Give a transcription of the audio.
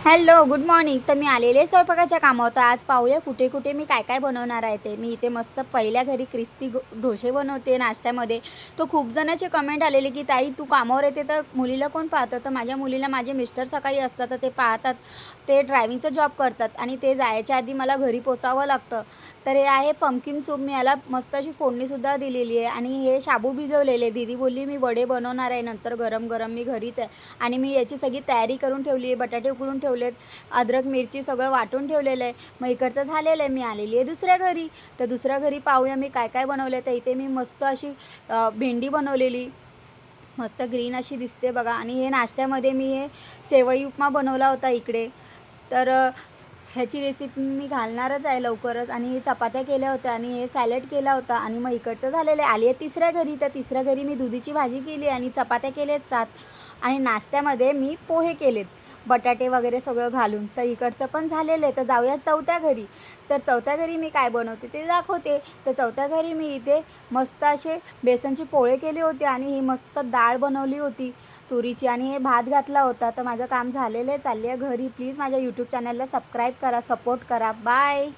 Hello good morning. तर मी आलेले स्वयंपाकाच्या कामावर. तर आज पाहूया कुठे कुठे मी काय काय बनवणार आहे ते. मी इथे मस्त पहिल्या घरी क्रिस्पी डोसे बनवते नाश्त्यामध्ये. तो खूप जणांचे कमेंट आलेले की ताई तू कामावर येते तर मुलीला कोण पाहतं. तर माझ्या मुलीला माझे मिस्टर सकाळी असतात तर ते पाहतात. ते ड्रायव्हिंगचा जॉब करतात आणि ते जायच्या आधी मला घरी पोचावं लागतं. तर हे आहे पंपकिन सूप. मी याला मस्त अशी फोडणीसुद्धा दिलेली आहे. आणि हे शाबू भिजवलेले. दीदी बोलली मी वडे बनवणार आहे नंतर गरम गरम. मी घरीच आहे आणि मी याची सगळी तयारी करून ठेवली आहे. बटाटे उकडून ठेवलेत, अद्रक मिरची सगळं वाटून ठेवलेलं आहे. मग इकडचं झालेलं आहे. मी आलेली आहे दुसऱ्या घरी. तर दुसऱ्या घरी पाहूया मी काय काय बनवलं. तर इथे मी मस्त अशी भेंडी बनवलेली, मस्त ग्रीन अशी दिसते बघा. आणि हे नाश्त्यामध्ये मी हे सेवई उपमा बनवला होता इकडे. तर ह्याची रेसिपी मी घालणारच आहे लवकरच. आणि हे चपात्या केल्या होत्या आणि हे सॅलड केला होता. आणि मग इकडचं झालेलं आहे. आली आहे तिसऱ्या घरी. तर तिसऱ्या घरी मी दुधीची भाजी केली आणि चपात्या केल्यात 7. आणि नाश्त्यामध्ये मी पोहे केलेत बटाटे वगैरे सगळं घालून. तर इकडचं पण झालेलं आहे. तर जाऊयात चौथ्या घरी. तर चौथ्या घरी मी काय बनवते ते दाखवते. तर चौथ्या घरी मी इथे मस्त असे बेसनचे पोळे केले होते आणि ही मस्त डाळ बनवली होती तुरीची आणि हे भात घातला होता. तर माझं काम झालेलं आहे. चालली आहे घरी. प्लीज माझ्या यूट्यूब चॅनलला सबस्क्राईब करा, सपोर्ट करा. बाय.